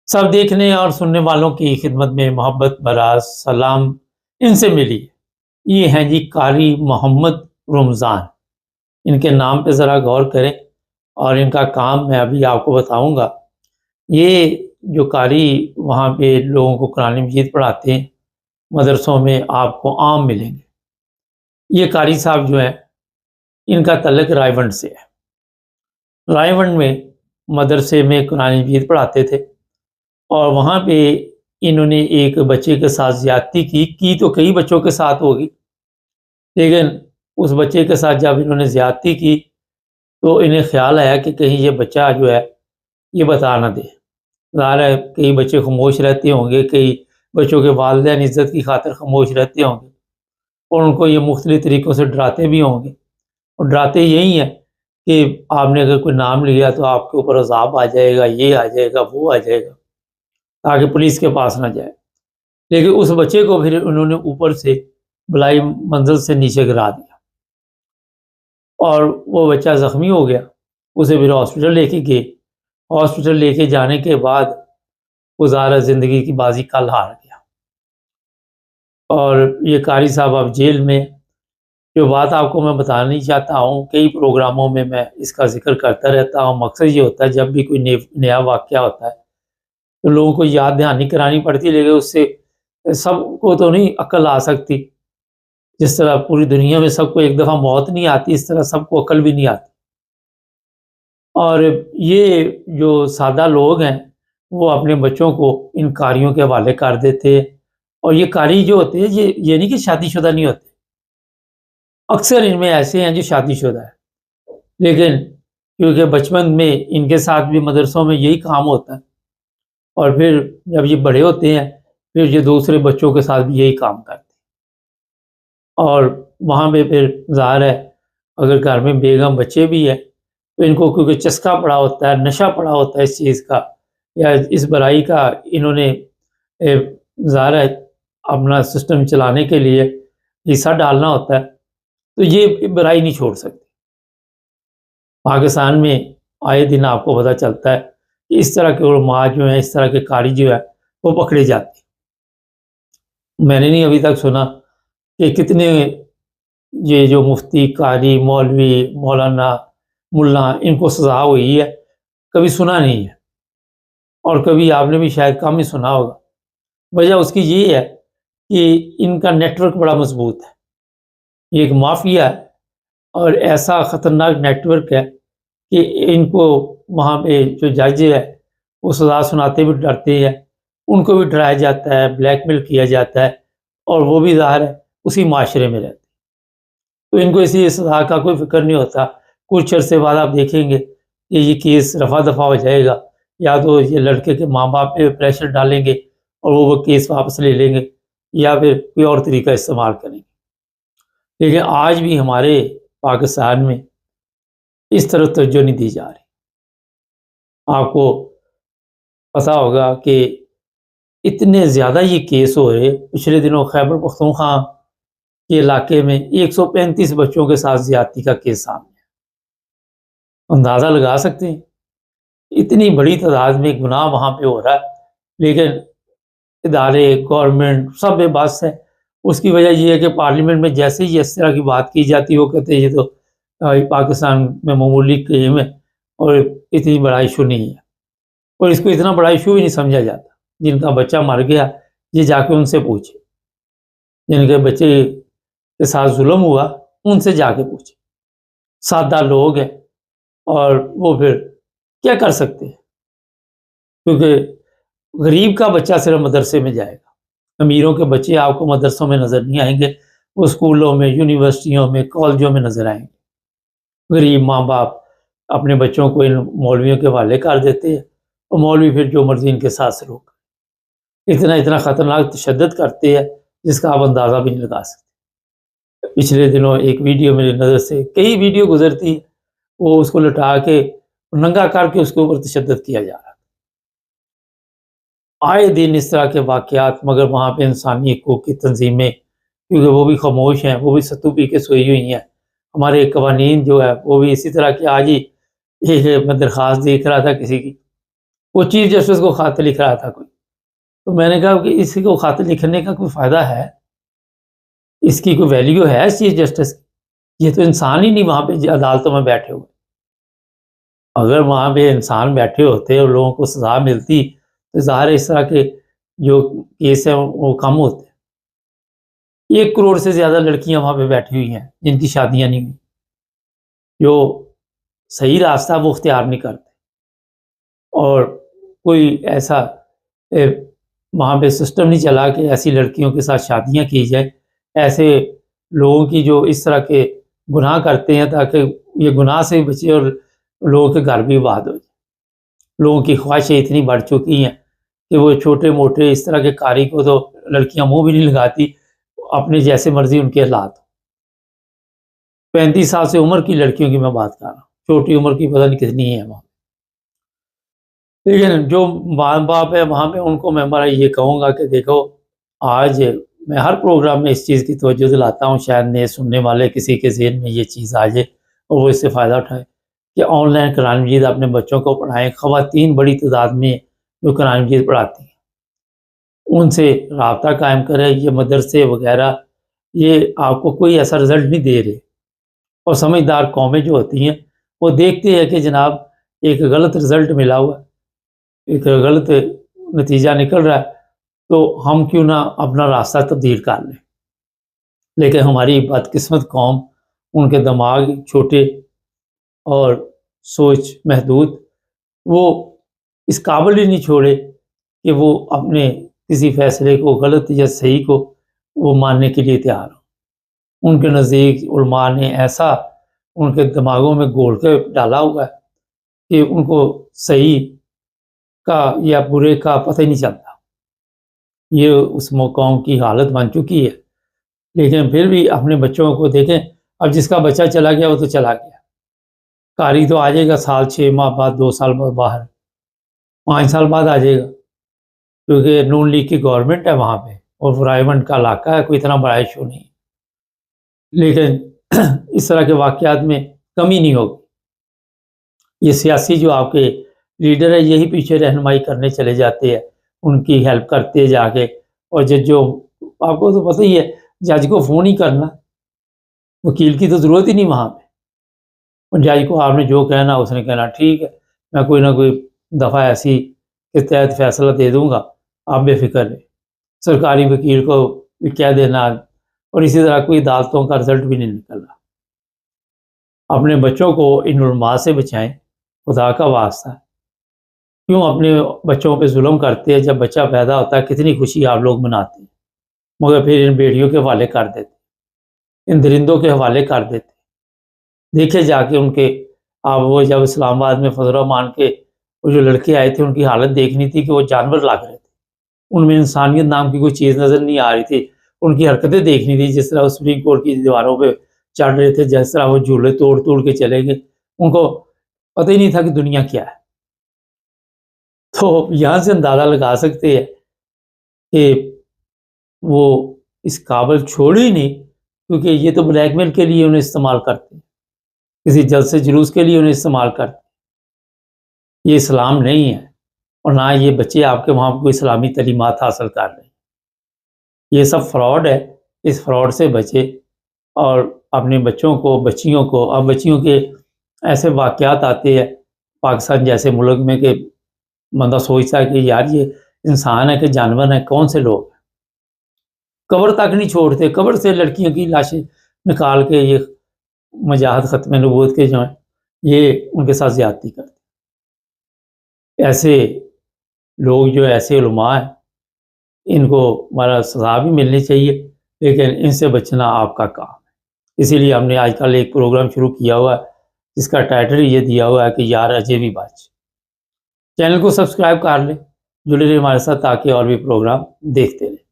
सब देखने और सुनने वालों की खिदमत में मोहब्बत भरा सलाम इनसे मिली। ये हैं जी कारी मोहम्मद रमज़ान। इनके नाम पे ज़रा गौर करें और इनका काम मैं अभी आपको बताऊंगा। ये जो कारी वहाँ पे लोगों को कुरान मजीद पढ़ाते हैं, मदरसों में आपको आम मिलेंगे। ये कारी साहब जो हैं, इनका तल्लुक रायवंड से है। रायवंड में मदरसे में कुरान मजीद पढ़ाते थे और वहाँ पे इन्होंने एक बच्चे के साथ ज़्यादती की तो कई बच्चों के साथ होगी, लेकिन उस बच्चे के साथ जब इन्होंने ज़्यादती की तो इन्हें ख्याल आया कि कहीं ये बच्चा जो है ये बता ना दे। ज़ाहिर है कई बच्चे खामोश रहते होंगे, कई बच्चों के वालिदैन इज़्ज़त की खातिर खामोश रहते होंगे और उनको ये मुख्तलिफ़ तरीक़ों से डराते भी होंगे। और डराते यही हैं कि आपने अगर कोई नाम लिया तो आपके ऊपर अज़ाब आ जाएगा, ये आ जाएगा, वो आ जाएगा, ताकि पुलिस के पास ना जाए। लेकिन उस बच्चे को फिर उन्होंने ऊपर से बलाई मंजिल से नीचे गिरा दिया और वो बच्चा ज़ख्मी हो गया। उसे फिर हॉस्पिटल लेके गए। हॉस्पिटल लेके जाने के बाद वो ज़ाहिर ज़िंदगी की बाजी कल हार गया और ये कारी साहब अब जेल में। जो बात आपको मैं बताना नहीं चाहता हूँ, कई प्रोग्रामों में मैं इसका ज़िक्र करता रहता हूँ। मकसद ये होता है जब भी कोई नया वाक़या होता है तो लोगों को याद दहानी करानी पड़ती है, लेकिन उससे सबको तो नहीं अक्ल आ सकती। जिस तरह पूरी दुनिया में सबको एक दफ़ा मौत नहीं आती, इस तरह सबको अक्ल भी नहीं आती। और ये जो सादा लोग हैं वो अपने बच्चों को इन कारियों के हवाले कर देते हैं। और ये कारी जो होते हैं ये नहीं कि शादीशुदा नहीं होते, अक्सर इनमें ऐसे हैं जो शादीशुदा है, लेकिन क्योंकि बचपन में इनके साथ भी मदरसों में यही काम होता है और फिर जब ये बड़े होते हैं फिर ये दूसरे बच्चों के साथ भी यही काम करते हैं। और वहाँ पे फिर ज़ाहिर है अगर घर में बेगम बच्चे भी हैं तो इनको क्योंकि चस्का पड़ा होता है, नशा पड़ा होता है इस चीज़ का या इस बुराई का, इन्होंने ज़ाहिर है अपना सिस्टम चलाने के लिए हिस्सा डालना होता है, तो ये बुराई नहीं छोड़ सकते। पाकिस्तान में आए दिन आपको पता चलता है कि इस तरह के उलमा जो हैं, इस तरह के कारी जो है वो पकड़े जाते हैं। मैंने नहीं अभी तक सुना कि कितने ये जो मुफ्ती, कारी, मौलवी, मौलाना, मुल्ला इनको सज़ा हुई है, कभी सुना नहीं है और कभी आपने भी शायद कम ही सुना होगा। वजह उसकी ये है कि इनका नेटवर्क बड़ा मजबूत है। ये एक माफिया है और ऐसा ख़तरनाक नेटवर्क है कि इनको वहाँ पे जो जज है वो सज़ा सुनाते भी डरते हैं, उनको भी डराया जाता है, ब्लैकमेल किया जाता है और वो भी ज़ाहिर है उसी माशरे में रहते हैं। तो इनको इसी सज़ा का कोई फ़िक्र नहीं होता। कुछ अरसे बाद आप देखेंगे कि ये केस रफ़ा दफ़ा हो जाएगा, या तो ये लड़के के माँ बाप पे प्रेशर डालेंगे और वो केस वापस ले लेंगे या फिर कोई और तरीका इस्तेमाल करेंगे। लेकिन आज भी हमारे पाकिस्तान में इस तरफ तवज्जो नहीं दी जा रही। आपको पता होगा कि इतने ज़्यादा ये केस हो रहे, पिछले दिनों खैबर पख्तूनख्वा के इलाके में 135 बच्चों के साथ ज़्यादती का केस सामने है। अंदाज़ा लगा सकते हैं इतनी बड़ी तादाद में गुनाह वहाँ पे हो रहा है, लेकिन इदारे, गवर्नमेंट सब बेबस है। उसकी वजह ये है कि पार्लियामेंट में जैसे ही इस तरह की बात की जाती है वो कहते हैं ये तो पाकिस्तान में मामूली क्लेम है और इतनी बड़ा इशू नहीं है, और इसको इतना बड़ा इशू भी नहीं समझा जाता। जिनका बच्चा मर गया ये जाके उनसे पूछे, जिनके बच्चे के साथ जुल्म हुआ उनसे जाके पूछे। सादा लोग हैं और वो फिर क्या कर सकते हैं, क्योंकि गरीब का बच्चा सिर्फ मदरसे में जाएगा, अमीरों के बच्चे आपको मदरसों में नज़र नहीं आएंगे, वो स्कूलों में, यूनिवर्सिटियों में, कॉलेजों में नज़र आएंगे। गरीब माँ बाप अपने बच्चों को इन मौलवियों के हवाले कर देते हैं और मौलवी फिर जो मर्जी इनके साथ सलूक, इतना इतना ख़तरनाक तशद्दुद करते हैं जिसका आप अंदाज़ा भी नहीं लगा सकते। पिछले दिनों एक वीडियो मेरी नज़र से, कई वीडियो गुजरती है, वो उसको लटा के नंगा करके उसके ऊपर तशद्दुद किया जा रहा है। आए दिन इस तरह के वाक़यात, मगर वहाँ पे इंसानी हकूक़ की तंजीमें, क्योंकि वो भी खामोश हैं, वो भी सत्तू पी के सोई हुई हैं। हमारे कवानीन जो है वो भी इसी तरह की। आज ही एक मैं दरख्वास्त देख रहा था किसी की, وہ چیف جسٹس کو خط لکھ رہا تھا کوئی، تو میں نے کہا کہ اسی کو خط لکھنے کا کوئی فائدہ ہے؟ اس کی کوئی ویلیو ہے چیف جسٹس کی؟ یہ تو انسان ہی نہیں وہاں پہ عدالتوں میں بیٹھے ہوئے۔ اگر وہاں پہ انسان بیٹھے ہوتے اور لوگوں کو سزا ملتی تو ظاہر اس طرح کے جو کیس ہیں وہ کم ہوتے۔ 1 کروڑ سے زیادہ لڑکیاں وہاں پہ بیٹھی ہوئی ہیں جن کی شادیاں نہیں ہوئی، جو صحیح راستہ وہ اختیار نہیں کرتے، اور کوئی ایسا وہاں پہ سسٹم نہیں چلا کہ ایسی لڑکیوں کے ساتھ شادیاں کی جائیں، ایسے لوگوں کی جو اس طرح کے گناہ کرتے ہیں تاکہ یہ گناہ سے بچے اور لوگوں کے گھر بھی آباد ہو جائے۔ لوگوں کی خواہشیں اتنی بڑھ چکی ہیں کہ وہ چھوٹے موٹے اس طرح کے کاری کو تو لڑکیاں منہ بھی نہیں لگاتی، اپنے جیسے مرضی ان کے حالات۔ 35 سال سے عمر کی لڑکیوں کی میں بات کر رہا ہوں، چھوٹی عمر کی پتہ نہیں کتنی ہے وہاں۔ لیکن جو ماں باپ ہے وہاں پہ ان کو میں یہ کہوں گا کہ دیکھو، آج میں ہر پروگرام میں اس چیز کی توجہ دلاتا ہوں، شاید نئے سننے والے کسی کے ذہن میں یہ چیز آ جائے اور وہ اس سے فائدہ اٹھائے کہ آن لائن قرآن مجید اپنے بچوں کو پڑھائیں۔ خواتین بڑی تعداد میں جو قرآن مجید پڑھاتی ہیں ان سے رابطہ قائم کریں۔ یہ مدرسے وغیرہ یہ آپ کو کوئی ایسا رزلٹ نہیں دے رہے، اور سمجھدار قومیں جو ہوتی ہیں وہ دیکھتے ہیں کہ جناب ایک غلط رزلٹ ملا ہوا ہے، ایک غلط نتیجہ نکل رہا ہے، تو ہم کیوں نہ اپنا راستہ تبدیل کر لیں۔ لیکن ہماری بدقسمت قوم، ان کے دماغ چھوٹے اور سوچ محدود، وہ اس قابل ہی نہیں چھوڑے کہ وہ اپنے کسی فیصلے کو غلط یا صحیح کو وہ ماننے کے لیے تیار ہو۔ ان کے نزدیک علماء نے ایسا ان کے دماغوں میں گھول کے ڈالا ہوا ہے کہ ان کو صحیح کا یا برے کا پتہ ہی نہیں چلتا۔ یہ اس قوم کی حالت بن چکی ہے۔ لیکن پھر بھی اپنے بچوں کو دیکھیں، اب جس کا بچہ چلا گیا وہ تو چلا گیا، قاری تو آ جائے گا سال 6 ماہ بعد، 2 سال بعد باہر، 5 سال بعد آ جائے گا، کیونکہ نون لیگ کی گورنمنٹ ہے وہاں پہ اور پرائیویٹ کا علاقہ ہے، کوئی اتنا بڑا ایشو نہیں۔ لیکن اس طرح کے واقعات میں کمی نہیں ہوگی۔ یہ سیاسی جو آپ کے لیڈر ہے یہی پیچھے رہنمائی کرنے چلے جاتے ہیں، ان کی ہیلپ کرتے جا کے، اور جج جو آپ کو تو پتہ ہی ہے، جج کو فون ہی کرنا، وکیل کی تو ضرورت ہی نہیں وہاں پہ۔ اور جج کو آپ نے جو کہنا اس نے کہنا ٹھیک ہے، میں کوئی نہ کوئی دفعہ ایسی کے تحت فیصلہ دے دوں گا، آپ بے فکر رہیں۔ سرکاری وکیل کو بھی کہہ دینا، اور اسی طرح کوئی عدالتوں کا رزلٹ بھی نہیں نکل رہا۔ اپنے بچوں کو ان علماء سے بچائیں، خدا کا واسطہ۔ کیوں اپنے بچوں پہ ظلم کرتے ہیں؟ جب بچہ پیدا ہوتا ہے کتنی خوشی آپ لوگ مناتے ہیں، مگر پھر ان بیڑیوں کے حوالے کر دیتے، ان درندوں کے حوالے کر دیتے۔ دیکھے جا کے ان کے، آپ وہ جب اسلام آباد میں فضل الرحمان کے وہ جو لڑکے آئے تھے ان کی حالت دیکھنی تھی کہ وہ جانور لگ رہے تھے، ان میں انسانیت نام کی کوئی چیز نظر نہیں آ رہی تھی۔ ان کی حرکتیں دیکھنی تھی، جس طرح وہ سپریم کورٹ کی دیواروں پہ چڑھ رہے تھے، جس طرح وہ جھولے توڑ کے چلے گئے، ان کو پتہ ہی نہیں تھا کہ دنیا کیا ہے۔ تو یہاں سے اندازہ لگا سکتے ہیں کہ وہ اس قابل چھوڑے ہی نہیں، کیونکہ یہ تو بلیک میل کے لیے انہیں استعمال کرتے ہیں، کسی جلسے جلوس کے لیے انہیں استعمال کرتے ہیں۔ یہ اسلام نہیں ہے، اور نہ یہ بچے آپ کے وہاں کوئی اسلامی تعلیمات حاصل کر رہے ہیں۔ یہ سب فراڈ ہے، اس فراڈ سے بچے، اور اپنے بچوں کو، بچیوں کو، اب بچیوں کے ایسے واقعات آتے ہیں پاکستان جیسے ملک میں کہ بندہ سوچتا ہے کہ یار یہ انسان ہے کہ جانور ہے، کون سے لوگ ہیں؟ قبر تک نہیں چھوڑتے، قبر سے لڑکیوں کی لاشیں نکال کے یہ مجاہد ختم نبوت کے جو ہیں یہ ان کے ساتھ زیادتی کرتے۔ ایسے لوگ جو ایسے علماء ہیں ان کو ہمارا سزا بھی ملنی چاہیے، لیکن ان سے بچنا آپ کا کام ہے۔ اسی لیے ہم نے آج کل ایک پروگرام شروع کیا ہوا ہے جس کا ٹائٹل یہ دیا ہوا ہے کہ یار اجے بھی بچ۔ چینل کو سبسکرائب کر لیں، جڑے رہیں ہمارے ساتھ تاکہ اور بھی پروگرام دیکھتے رہیں۔